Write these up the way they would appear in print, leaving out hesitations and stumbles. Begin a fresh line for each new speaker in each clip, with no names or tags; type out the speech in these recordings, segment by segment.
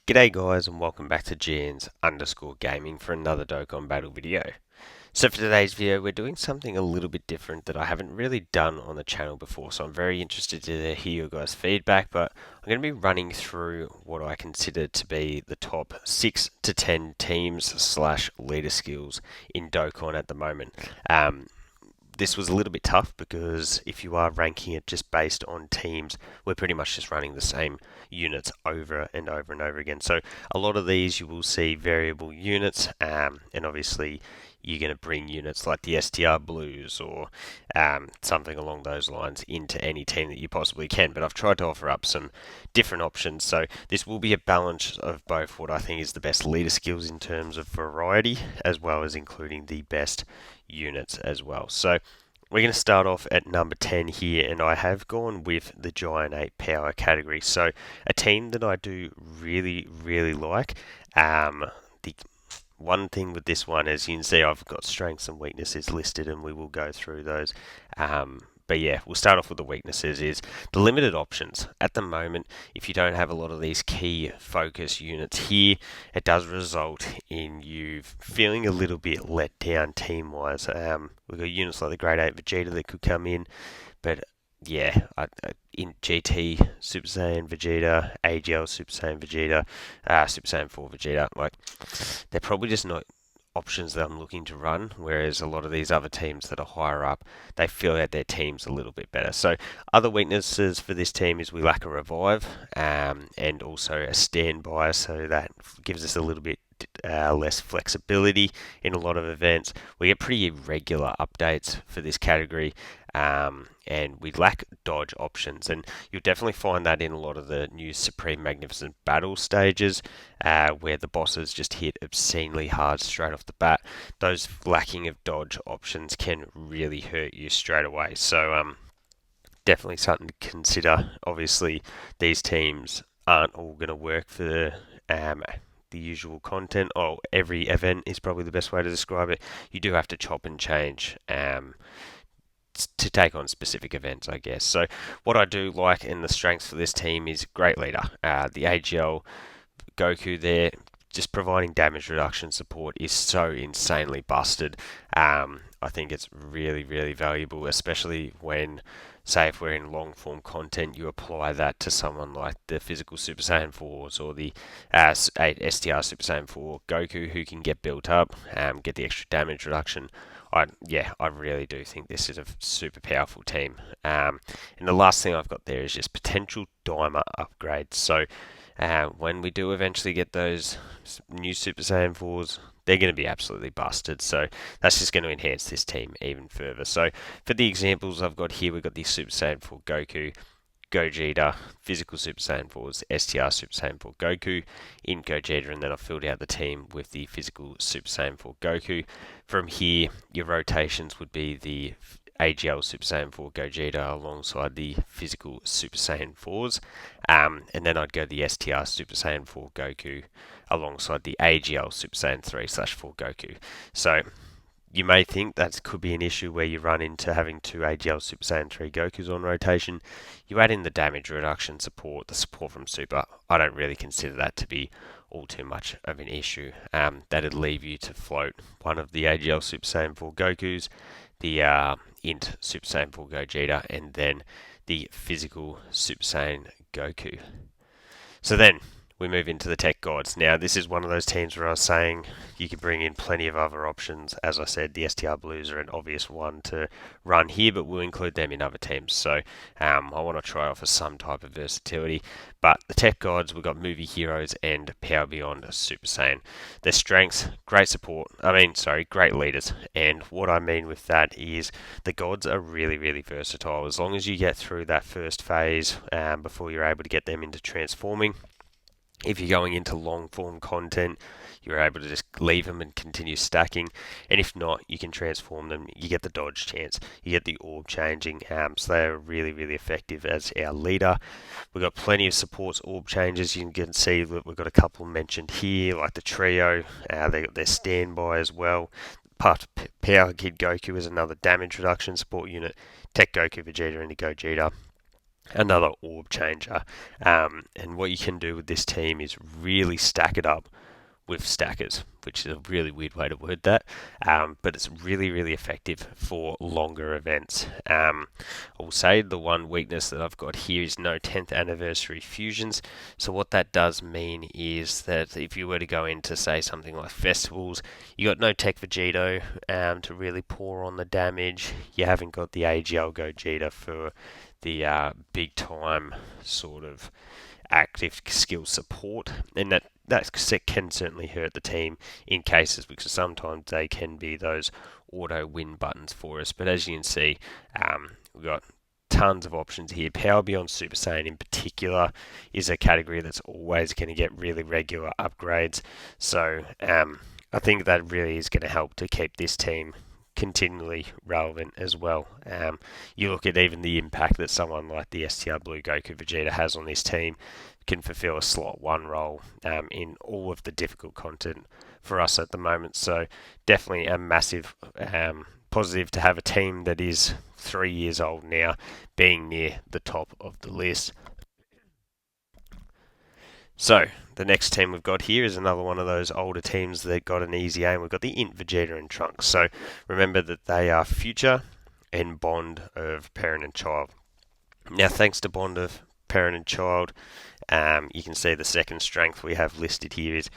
G'day guys and welcome back to GNs_gaming for another Dokkan battle video. So for today's video we're doing something a little bit different that I haven't really done on the channel before, so I'm very interested to hear your guys' feedback, but I'm going to be running through what I consider to be the top 6 to 10 teams slash leader skills in Dokkan at the moment. This was a little bit tough because if you are ranking it just based on teams, we're pretty much just running the same units over and over and over again. So a lot of these you will see variable units, and obviously you're going to bring units like the STR Blues or something along those lines into any team that you possibly can. But I've tried to offer up some different options. So this will be a balance of both what I think is the best leader skills in terms of variety, as well as including the best units as well. So we're going to start off at number 10 here, and I have gone with the Giant 8 Power category. So a team that I do really like. The one thing with this one, as you can see, I've got strengths and weaknesses listed, and we will go through those. But yeah, we'll start off with the weaknesses is the limited options. At the moment, if you don't have a lot of these key focus units here, it does result in you feeling a little bit let down team-wise. We've got units like the Grade 8 Vegeta that could come in, but yeah, in GT Super Saiyan Vegeta, AGL Super Saiyan Vegeta, Super Saiyan 4 Vegeta, like they're probably just not options that I'm looking to run, whereas a lot of these other teams that are higher up, they fill out their teams a little bit better. So other weaknesses for this team is we lack a revive, and also a standby, so that gives us a little bit less flexibility in a lot of events. We get pretty irregular updates for this category, and we lack dodge options, and you'll definitely find that in a lot of the new Supreme Magnificent Battle stages, where the bosses just hit obscenely hard straight off the bat. Those lacking of dodge options can really hurt you straight away. So definitely something to consider. Obviously, these teams aren't all going to work for the usual content. Oh, every event is probably the best way to describe it. You do have to chop and change to take on specific events, I guess. So what I do like in the strengths for this team is great leader. The AGL Goku there, just providing damage reduction support is so insanely busted. I think it's really valuable, especially when, say, if we're in long form content, you apply that to someone like the physical Super Saiyan 4s or the 8 STR Super Saiyan 4 Goku, who can get built up, get the extra damage reduction. I really do think this is a super powerful team. And the last thing I've got there is just potential dimer upgrades. So when we do eventually get those new Super Saiyan 4s, they're going to be absolutely busted. So that's just going to enhance this team even further. So for the examples I've got here, we've got the Super Saiyan 4 Goku, Gogeta, physical Super Saiyan 4s, STR Super Saiyan 4 Goku in Gogeta, and then I've filled out the team with the physical Super Saiyan 4 Goku. From here, your rotations would be the AGL Super Saiyan 4 Gogeta alongside the physical Super Saiyan 4s, and then I'd go the STR Super Saiyan 4 Goku alongside the AGL Super Saiyan 3/4 Goku. So you may think that could be an issue where you run into having two AGL Super Saiyan 3 Gokus on rotation. You add in the damage reduction support, the support from Super. I don't really consider that to be all too much of an issue. That'd leave you to float one of the AGL Super Saiyan 4 Gokus, the Int Super Saiyan 4 Gogeta, and then the physical Super Saiyan Goku. So then we move into the tech gods. Now, this is one of those teams where I was saying you can bring in plenty of other options. As I said, the STR Blues are an obvious one to run here, but we'll include them in other teams. So I want to try offer some type of versatility. But the tech gods, we've got Movie Heroes and Power Beyond Super Saiyan. Their strengths, great support. Great leaders. And what I mean with that is the gods are really versatile. As long as you get through that first phase before you're able to get them into transforming. If you're going into long form content, you're able to just leave them and continue stacking. And if not, you can transform them. You get the dodge chance. You get the orb changing. So they're really effective as our leader. We've got plenty of supports orb changes. You can see that we've got a couple mentioned here, like the trio. They got their standby as well. Part Power Kid Goku is another damage reduction support unit. Tech Goku, Vegeta, and the Gogeta another orb changer. And what you can do with this team is really stack it up with stackers, which is a really weird way to word that, but it's really, really effective for longer events. I will say the one weakness that I've got here is no 10th anniversary fusions. So what that does mean is that if you were to go into, say, something like festivals, you got no Tech Vegito to really pour on the damage. You haven't got the AGL Gogeta for the big time sort of active skill support, and that can certainly hurt the team in cases, because sometimes they can be those auto win buttons for us. But as you can see, we've got tons of options here. Power Beyond Super Saiyan in particular is a category that's always going to get really regular upgrades. So I think that really is going to help to keep this team continually relevant as well. You look at even the impact that someone like the STR Blue Goku Vegeta has on this team, can fulfill a slot 1 role in all of the difficult content for us at the moment. So definitely a massive positive to have a team that is 3 years old now being near the top of the list. So the next team we've got here is another one of those older teams that got an easy aim. We've got the Int Vegeta and Trunks. So remember that they are future and bond of parent and child. Now, thanks to bond of parent and child, you can see the second strength we have listed here is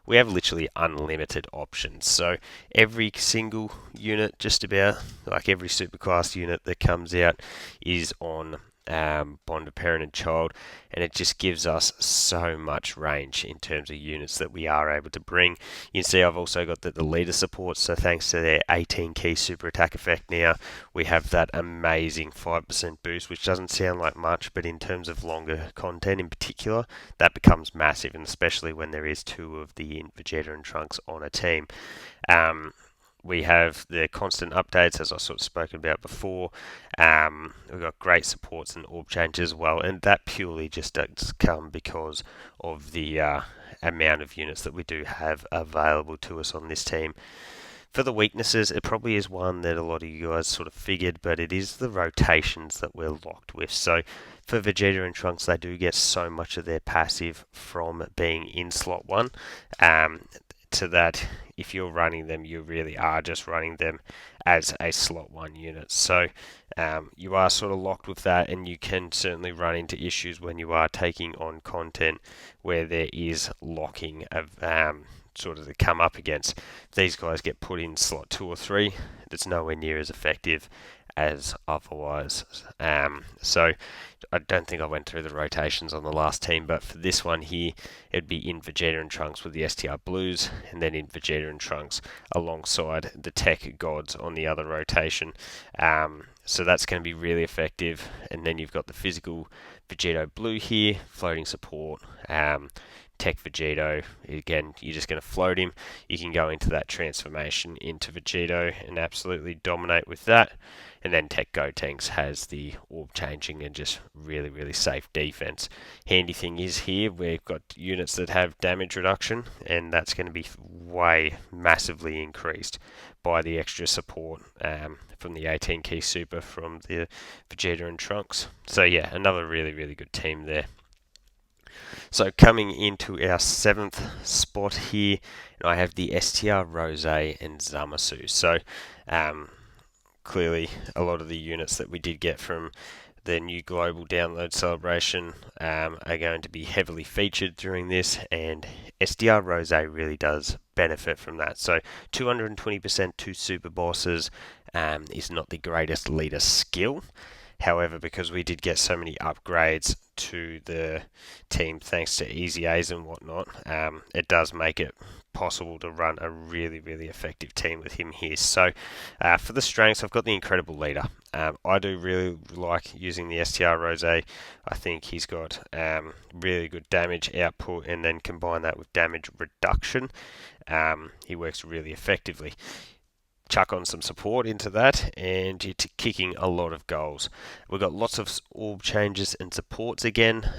we have literally unlimited options. So every single unit, just about, like every superclass unit that comes out, is on bond of parent and child, and it just gives us so much range in terms of units that we are able to bring. You can see I've also got the leader support, so thanks to their 18 key super attack effect now, we have that amazing 5% boost, which doesn't sound like much, but in terms of longer content in particular, that becomes massive, and especially when there is 2 of the Int Vegeta and Trunks on a team. We have the constant updates, as I sort of spoken about before. We've got great supports and orb changes as well, and that purely just does come because of the amount of units that we do have available to us on this team. For the weaknesses, it probably is one that a lot of you guys sort of figured, but it is the rotations that we're locked with. So for Vegeta and Trunks, they do get so much of their passive from being in slot 1. To that, if you're running them, you really are just running them as a slot 1 unit. So you are sort of locked with that, and you can certainly run into issues when you are taking on content where there is locking of sort of to come up against. If these guys get put in slot 2 or 3, it's nowhere near as effective as otherwise. So I don't think I went through the rotations on the last team, but for this one here, it'd be in Vegeta and Trunks with the STR Blues, and then in Vegeta and Trunks alongside the Tech Gods on the other rotation. So that's going to be really effective. And then you've got the physical Vegito Blue here, floating support. Tech Vegito, again, you're just going to float him. You can go into that transformation into Vegito and absolutely dominate with that. And then Tech Gotenks has the orb changing and just really, really safe defense. Handy thing is here, we've got units that have damage reduction, and that's going to be way massively increased by the extra support from the 18 key super from the Vegeta and Trunks. So yeah, another really, really good team there. So coming into our 7th spot here, I have the STR Rose and Zamasu. So clearly a lot of the units that we did get from the new global download celebration are going to be heavily featured during this, and SDR Rose really does benefit from that. So 220% to super bosses is not the greatest leader skill. However, because we did get so many upgrades to the team thanks to Easy A's and whatnot, it does make it possible to run a really, really effective team with him here. So for the strengths, I've got the Incredible Leader. I do really like using the STR Rose. I think he's got really good damage output, and then combine that with damage reduction. He works really effectively. Chuck on some support into that, and you're kicking a lot of goals. We've got lots of orb changes and supports again.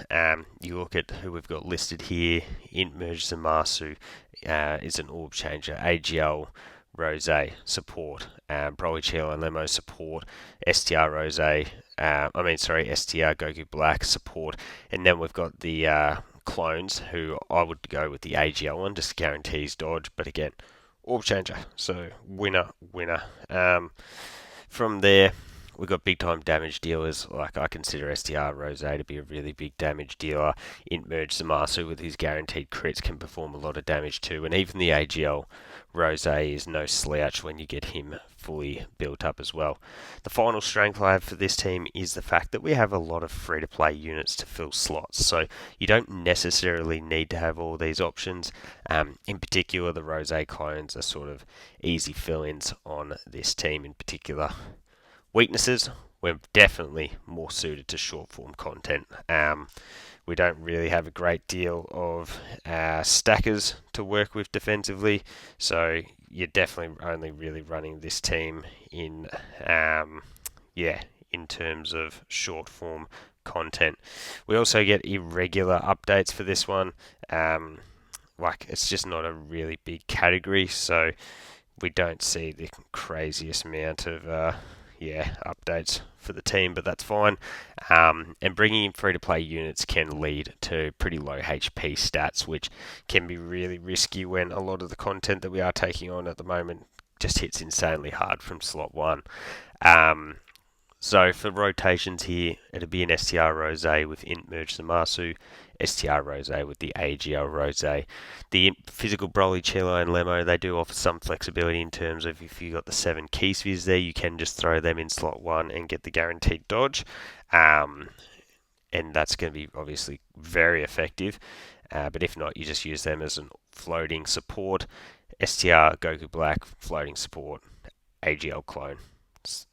You look at who we've got listed here. Int Merge Zamasu is an orb changer. AGL Rose support, Broly Chilo and Lemo support, STR Rose, STR Goku Black support, and then we've got the clones who I would go with the AGL one, just guarantees dodge, but again, orb changer, so winner, winner. From there, we've got big time damage dealers. Like I consider STR Rose to be a really big damage dealer. Int Merge Zamasu with his guaranteed crits can perform a lot of damage too. And even the AGL Rose is no slouch when you get him fully built up as well. The final strength I have for this team is the fact that we have a lot of free to play units to fill slots. So you don't necessarily need to have all these options. In particular, the Rose clones are sort of easy fill-ins on this team in particular. Weaknesses, we're definitely more suited to short form content. We don't really have a great deal of stackers to work with defensively, so you're definitely only really running this team in in terms of short form content. We also get irregular updates for this one. It's just not a really big category, so we don't see the craziest amount of updates for the team, but that's fine. And bringing in free-to-play units can lead to pretty low HP stats, which can be really risky when a lot of the content that we are taking on at the moment just hits insanely hard from slot 1. So for rotations here, it'll be an STR Rose with Int Merge Zamasu, STR Rose with the AGL Rose. The physical Broly, Chilo and Lemo, they do offer some flexibility in terms of if you got the 7 key spheres there, you can just throw them in slot 1 and get the guaranteed dodge. And that's going to be obviously very effective. But if not, you just use them as a floating support. STR Goku Black, floating support, AGL clone,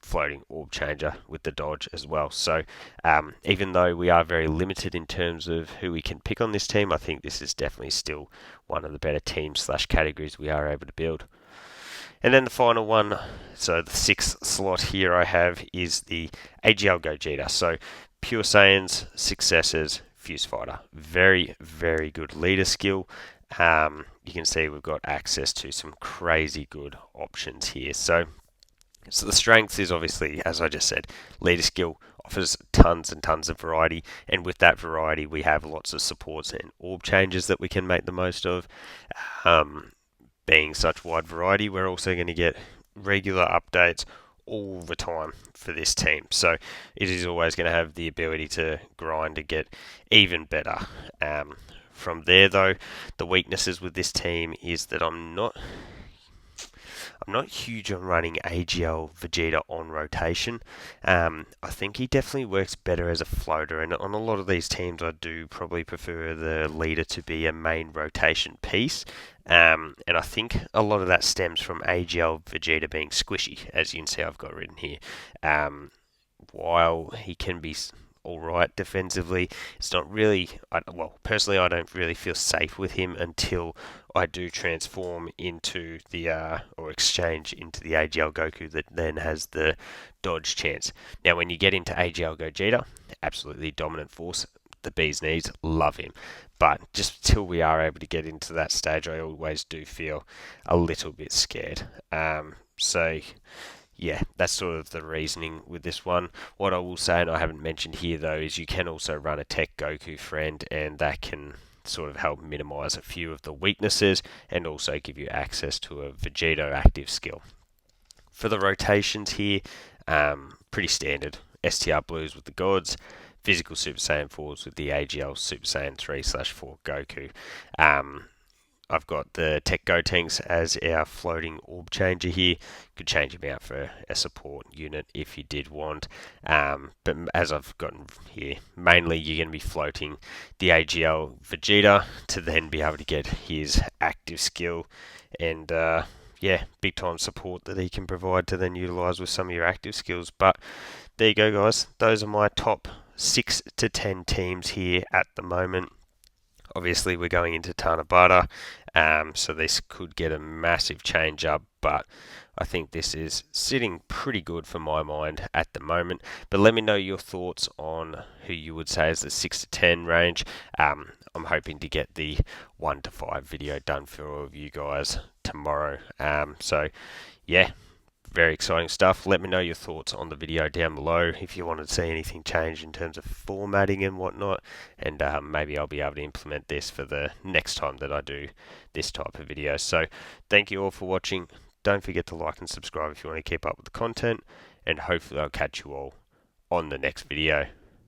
floating orb changer with the dodge as well. So even though we are very limited in terms of who we can pick on this team, I think this is definitely still one of the better teams / categories we are able to build. And then the final one, so the 6th slot here I have is the AGL Gogeta. So Pure Saiyans, Successors, Fuse Fighter. Very, very good leader skill. You can see we've got access to some crazy good options here. So the strength is obviously, as I just said, leader skill offers tons and tons of variety, and with that variety we have lots of supports and orb changes that we can make the most of. Being such wide variety, we're also going to get regular updates all the time for this team, so it is always going to have the ability to grind and get even better. From there though, the weaknesses with this team is that I'm not huge on running AGL Vegeta on rotation. I think he definitely works better as a floater, and on a lot of these teams I do probably prefer the leader to be a main rotation piece. And I think a lot of that stems from AGL Vegeta being squishy, as you can see I've got written here. While he can be alright defensively, it's not really, personally I don't really feel safe with him until I do transform into the, or exchange into the AGL Goku that then has the dodge chance. Now when you get into AGL Gogeta, absolutely dominant force, the bee's knees, love him. But just till we are able to get into that stage, I always do feel a little bit scared. Yeah, that's sort of the reasoning with this one. What I will say, and I haven't mentioned here though, is you can also run a Tech Goku friend, and that can sort of help minimize a few of the weaknesses and also give you access to a Vegito active skill. For the rotations here, pretty standard. STR Blues with the Gods, Physical Super Saiyan 4s with the AGL Super Saiyan 3/4 Goku. I've got the Tech Gotenks as our floating orb changer here. Could change him out for a support unit if you did want. But as I've gotten here, mainly you're going to be floating the AGL Vegeta to then be able to get his active skill and big time support that he can provide to then utilize with some of your active skills. But there you go guys, those are my top 6 to 10 teams here at the moment. Obviously we're going into Tanabata, so this could get a massive change up, but I think this is sitting pretty good for my mind at the moment. But let me know your thoughts on who you would say is the 6 to 10 range. I'm hoping to get the 1 to 5 video done for all of you guys tomorrow. So yeah, very exciting stuff. Let me know your thoughts on the video down below if you want to see anything change in terms of formatting and whatnot, and maybe I'll be able to implement this for the next time that I do this type of video. So thank you all for watching. Don't forget to like and subscribe if you want to keep up with the content, and hopefully I'll catch you all on the next video.